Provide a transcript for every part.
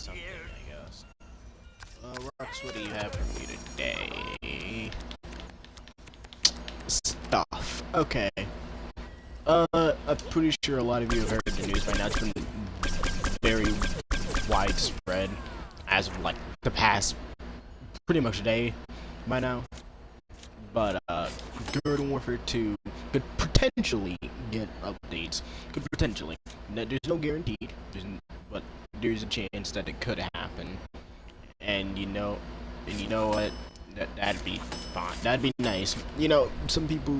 something, I guess. Rox, what do you have for me today? Stuff. Okay. I'm pretty sure a lot of you have heard the news by now. It's been very widespread as of like the past pretty much a day by now. But Garden Warfare 2 could potentially get updates. Could potentially. There's no guaranteed, but there's a chance that it could happen. And you know what? That'd be fine. That'd be nice. You know, some people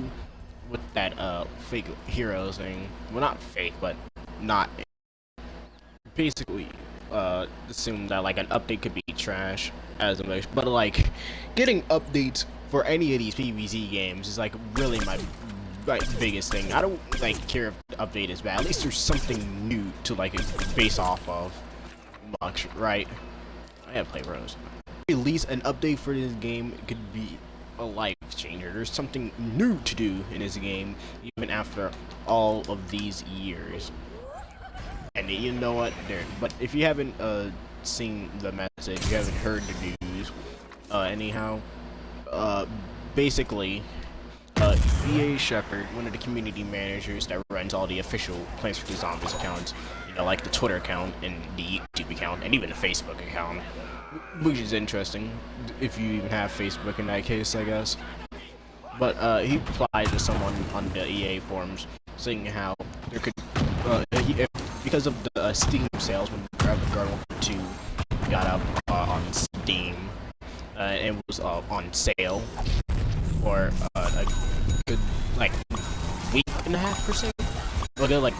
with that fake heroes thing. Well, not fake, but not basically assume that like an update could be trash as a wish. But like getting updates for any of these pvz games is like really my biggest thing. I don't like care if the update is bad. At least there's something new to like base off of. Much, right? I gotta play Rose. At least an update for this game could be a life changer. There's something new to do in this game, even after all of these years. And you know what? But if you haven't seen the message, you haven't heard the news, anyhow, basically, EA Shepherd, one of the community managers that runs all the official Plants vs. Zombies accounts, you know, like the Twitter account and the YouTube account and even the Facebook account, which is interesting if you even have Facebook in that case, I guess. But he replied to someone on the EA forums saying how there could, because of the Steam sales when Garden Warfare 2 got up on Steam, and was on sale for a good like week and a half per se. Okay, like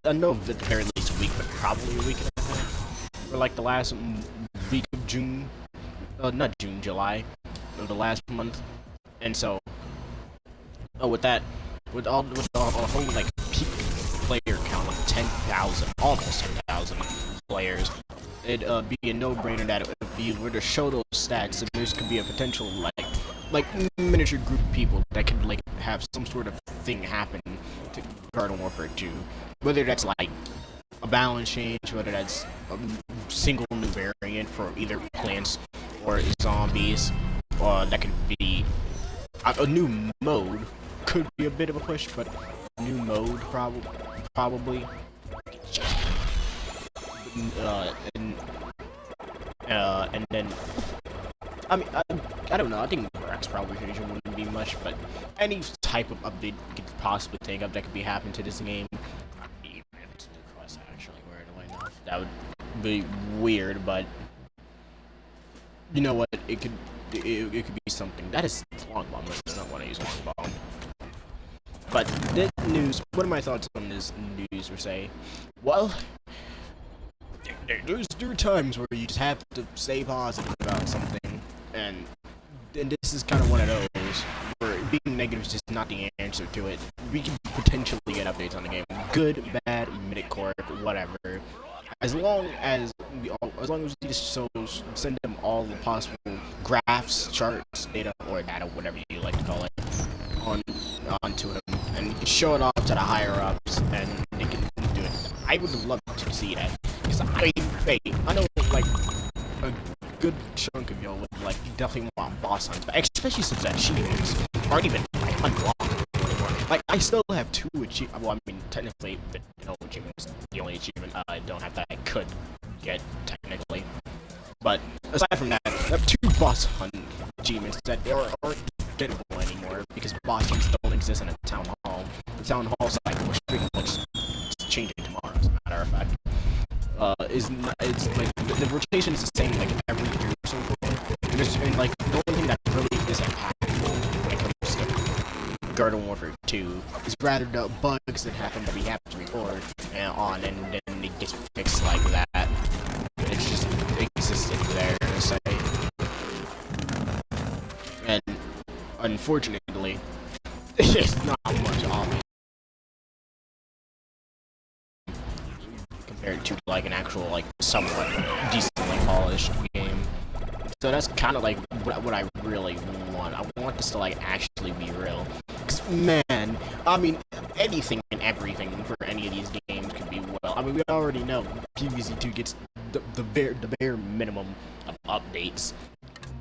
I know at the very least a week, but probably a week and a half. For like the last week of June, not June, July, of the last month, and so with all the whole like peak player count of 10,000, almost 10,000 players, it'd be a no-brainer that if you were to show those stats, there could be a potential like miniature group of people that could like have some sort of thing happen to Garden Warfare 2, whether that's like a balance change, whether that's a single new variant for either plants or zombies, that could be a new mode. Could be a bit of a push, but new mode probably. And then I mean I don't know. I think Rex probably wouldn't be much, but any type of update you could possibly think of that could be happening to this game. Even if it's a quest, actually, weirdly enough, that would be weird, but you know what? It could be something. That is long bomb. I don't want to use long bomb. But this news, what are my thoughts on this news, per se? Well, there are times where you just have to stay positive about something, and this is kind of one of those, where being negative is just not the answer to it. We can potentially get updates on the game. Good, bad, mid-core, whatever. As long as we just send them all the possible graphs, charts, data, or data, whatever you like to call it, onto him, and you can show it off to the higher ups, and they can do it. I would love to see that, because I know like a good chunk of y'all would like definitely want boss hunts, but especially since achievements aren't even like unlocked anymore. Like I still have 2 achievements. Well, I mean technically, but no achievements. The only achievement I don't have that I could get technically. But aside from that, I have 2 boss hunt achievements that aren't gettable anymore because boss hunts don't exist in a town hall. The town hall cycle, which pretty much is changing tomorrow, as a matter of fact, it's like the rotation is the same like every year or so. And like the only thing that really is impactful when it comes to Garden Warfare 2 is rather the bugs that happen that we have to report and then it gets fixed like that. It's just existed there, to say. And unfortunately, it's not much obvious compared to like an actual like somewhat decently polished game. So that's kind of like what I really want. I want this to like actually be real. Cause man, I mean anything and everything for any of these games could be well. I mean we already know pvz2 gets the bare minimum of updates.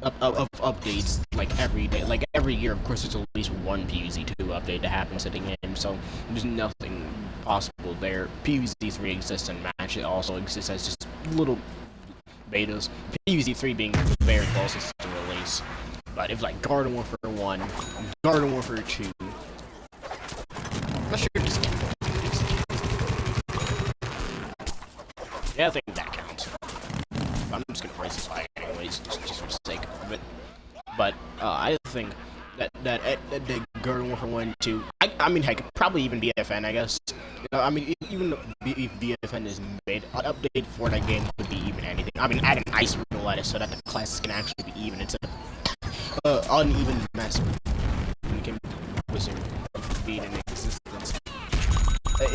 Of updates like every day, like every year. Of course, there's at least one PvZ2 update that happens at the game, so there's nothing possible there. PvZ3 exists in match; it also exists as just little betas. PvZ3 being the very closest to release. But if like Garden Warfare 1, Garden Warfare 2, I'm not sure this counts. Yeah, I think that counts. I'm just gonna raise this flag anyways, just for the sake of it. But I think that the Garden Warfare 1, 2, I mean, heck, probably even BFN, I guess. I mean, even if BFN is made, an update for that game would be even anything. I mean, add an ice roulette so that the classes can actually be even instead of uneven mess when it came to wizard being in existence. A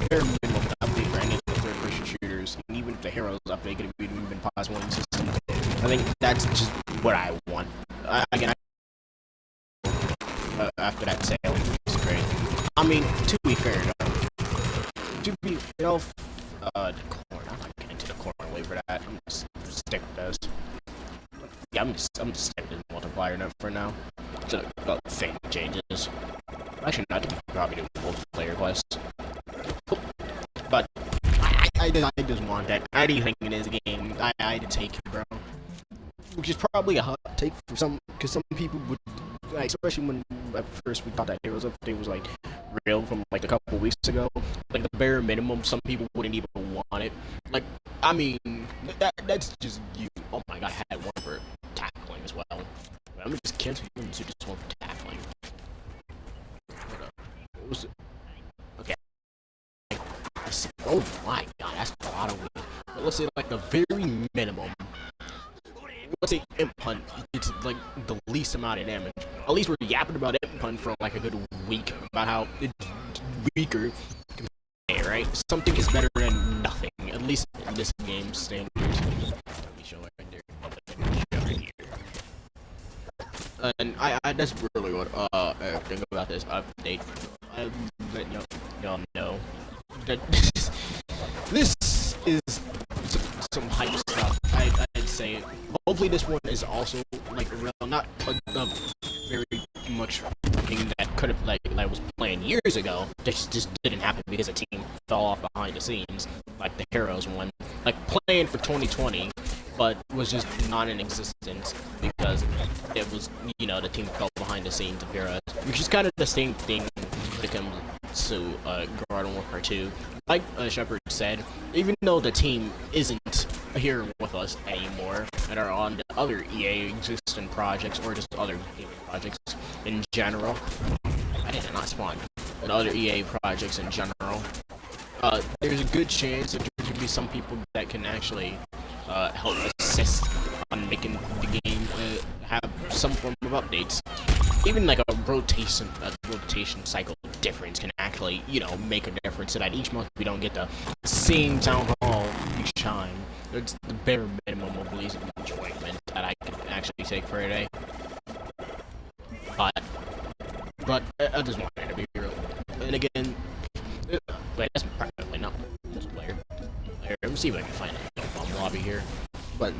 bare minimum update for any of the third-person shooters, and even if the heroes update could have even been possible in systems. I think that's just what I want. Again, after that sale, it's great. I mean, to be fair, to be, the corn. I'm not getting into the corn wait for that. I'm just stick with those. Yeah, I'm just sticking to the multiplier note for now. So thing changes. Actually, not to probably do multiplayer quests. But I just want that. Anything in this game, I had to take it, bro. Which is probably a hot take for some, because some people would, like, especially when at first we thought that Heroes Update was like real from like a couple weeks ago. Like the bare minimum, some people wouldn't even want it. Like, I mean, that's just you. Oh my god, I had one for tackling as well. I'm gonna just cancel you and just one for tackling. Hold up. What was it? Okay. Oh my god, that's a lot of weight. But let's say like the very minimum. Let's say imp hunt, it's like the least amount of damage. At least we're yapping about imp hunt for like a good week about how it's weaker. Right? Something is better than nothing. At least in this game standards. Let me show it right there. Show right here. And I that's really what I think about this update. But y'all know that this is some hype stuff. I'd say. Hopefully this one is also like real, not a very much thing that could have like I was playing years ago. Just didn't happen because a team fell off behind the scenes, like the Heroes one. Like playing for 2020, but was just not in existence because it was, you know, the team fell behind the scenes of Heroes, which is kind of the same thing when it comes to Garden Warfare 2. Like Shepard said, even though the team isn't here with us anymore and are on the other EA existing projects or just other gaming projects in general, I did not spawn. And other EA projects in general, there's a good chance that there could be some people that can actually help assist on making the game have some form of updates. Even like a rotation cycle difference can actually, you know, make a difference so that each month we don't get the same town hall each time. It's the bare minimum of least enjoyment that I can actually take for a day. But I just want it to be real. And again, wait, that's probably not multiplayer. Let me see if I can find a lobby here. But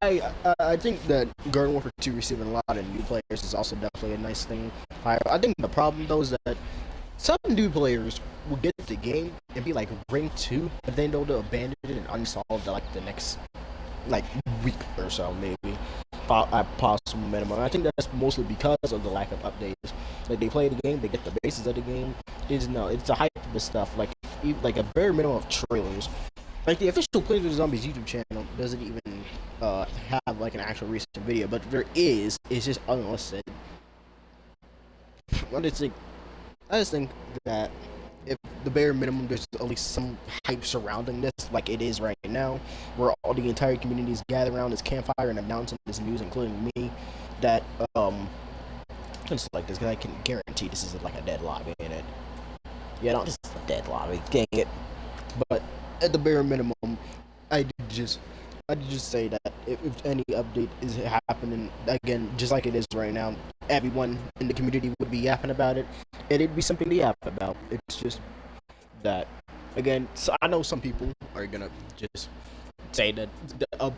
I think that Garden Warfare 2 receiving a lot of new players is also definitely a nice thing. I think the problem though is that some new players will get the game and be like rank 2, but then they'll abandon it and uninstall it like the next like week or so maybe. At possible minimum. I think that's mostly because of the lack of updates. Like they play the game, they get the basis of the game. It's the hype of the stuff. Like a bare minimum of trailers. Like the official Play vs Zombies YouTube channel doesn't even have like an actual recent video, but there is. It's just unlisted. I just think that if the bare minimum, there's at least some hype surrounding this, like it is right now, where all the entire communities gather around this campfire and announcing this news, including me, that just like this, because I can guarantee this isn't like a dead lobby in it. Yeah, no, this is a dead lobby. Dang it. But at the bare minimum, I'd just say that if any update is happening, again, just like it is right now, everyone in the community would be yapping about it, and it'd be something to yap about. It's just that, again, so I know some people are gonna just say that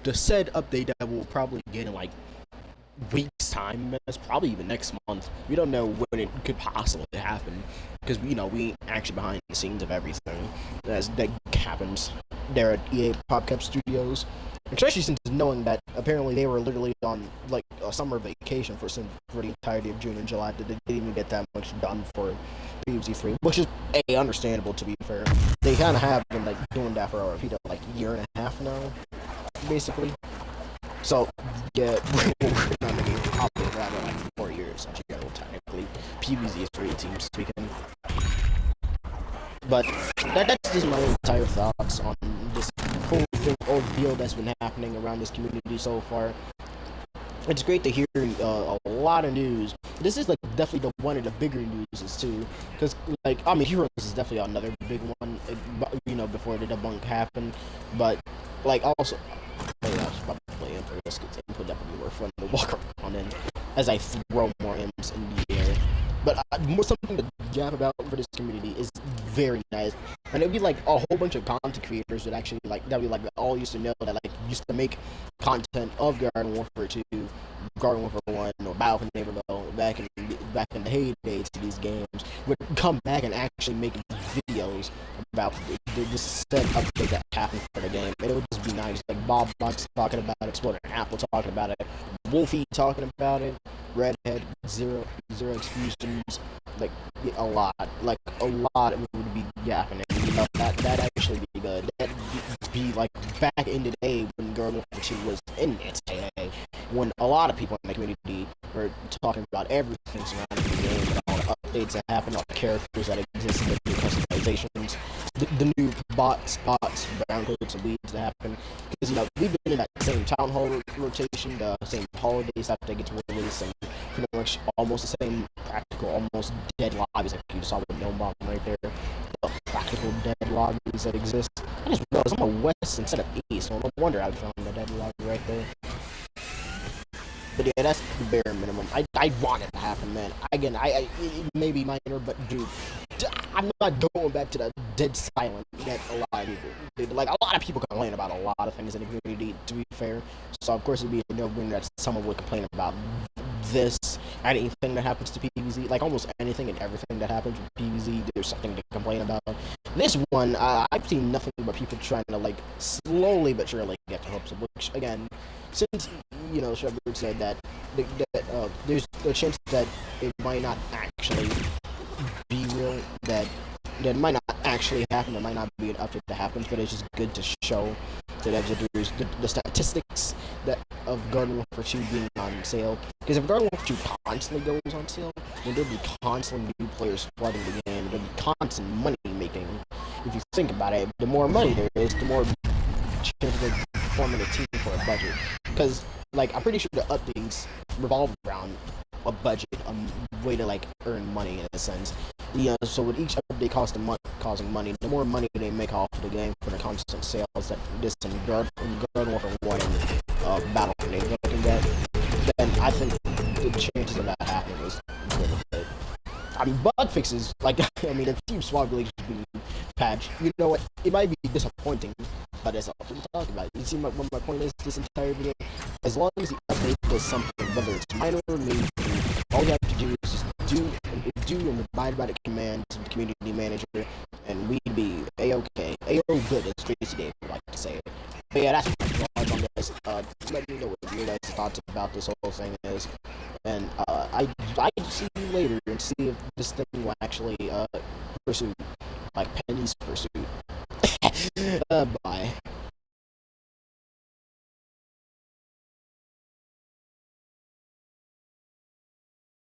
the said update that we'll probably get in like weeks time, that's probably even next month. We don't know when it could possibly happen because we ain't actually behind the scenes of everything that happens there at EA PopCap Studios. Especially since knowing that apparently they were literally on like a summer vacation for the entirety of June and July, that they didn't even get that much done for pvz, which is understandable, to be fair. They kind of have been like doing that for like a year and a half now, basically. So yeah, we're not going to be operating that in like 4 years in general, technically. pvz team speaking. But that's just my entire thoughts on this whole thing, ordeal that's been happening around this community so far. It's great to hear a lot of news. This is like definitely one of the bigger news too, because like Heroes is definitely another big one. Before the debunk happened, but like also, I was about to play for this because it would definitely be more fun to walk around in as I throw more M's in the air. But more something to jab about for this community is very nice, and it'd be like a whole bunch of content creators that actually that we all used to know that used to make content of Garden Warfare 2, Garden Warfare 1, or Battle for Neighborville back in the heyday to these games would come back and actually make videos about this set update that happened for the game. And it would just be nice, like Bob Box talking about it, Exploding Apple talking about it, Wolfie talking about it, Redhead, Zero Exfusions, a lot would be happening. That actually be good. That'd be like back in the day when Garden Warfare 2 was in its heyday, when a lot of people in the community were talking about everything surrounding the game and all the updates that happened, all the characters that exist, the new customizations, the new bots, brown coats, and weeds that happen. Because we've been in that same town hall rotation, the same holiday stuff that gets released, and pretty much almost the same practical, almost dead lobbies like you saw with Gnome Bomb right there. The practical dead lobbies that exist. I just realized I'm a west instead of east, so no wonder I found the dead lobby right there. But yeah, that's the bare minimum. I want it to happen, man. Again, it may be minor, but dude, I'm not going back to the dead silent that a lot of people did. Like, a lot of people complain about a lot of things in the community, to be fair. So, of course, it'd be a no-brainer that someone would complain about this, anything that happens to pvz. Like, almost anything and everything that happens with pvz, there's something to complain about. This one, I've seen nothing but people trying to, slowly but surely get to hopes of, which, again, since, Shepard said that there's a chance that it might not actually be real, that it might not actually happen, it might not be an update that happens, but it's just good to show that there's the statistics of Garden Warfare 2 being on sale. Because if Garden Warfare 2 constantly goes on sale, then there'll be constantly new players flooding the game, there'll be constant money making. If you think about it, the more money there is, the more chance of forming a team for a budget. Because, I'm pretty sure the updates revolve around a budget, a way to, earn money in a sense. So with each update causing money, the more money they make off of the game for the constant sales that this in Garden Warfare 1 and Battle for Neighborville can get, then I think the chances of that happening is really good. Bug fixes, if Team Swag really should be patched, you know what, it might be disappointing, but that's all we talk about. You see what my point is this entire video? As long as the update does something, whether it's minor or major, all you have to do is just do and abide by the commands of the community manager, and we'd be A-okay. A-o good, as Tracy Dave would like to say it. But yeah, that's my thoughts on this. Let me know what your guys' thoughts about this whole thing is. And I can see you later and see if this thing will actually pursue, like Penny's pursuit. Bye.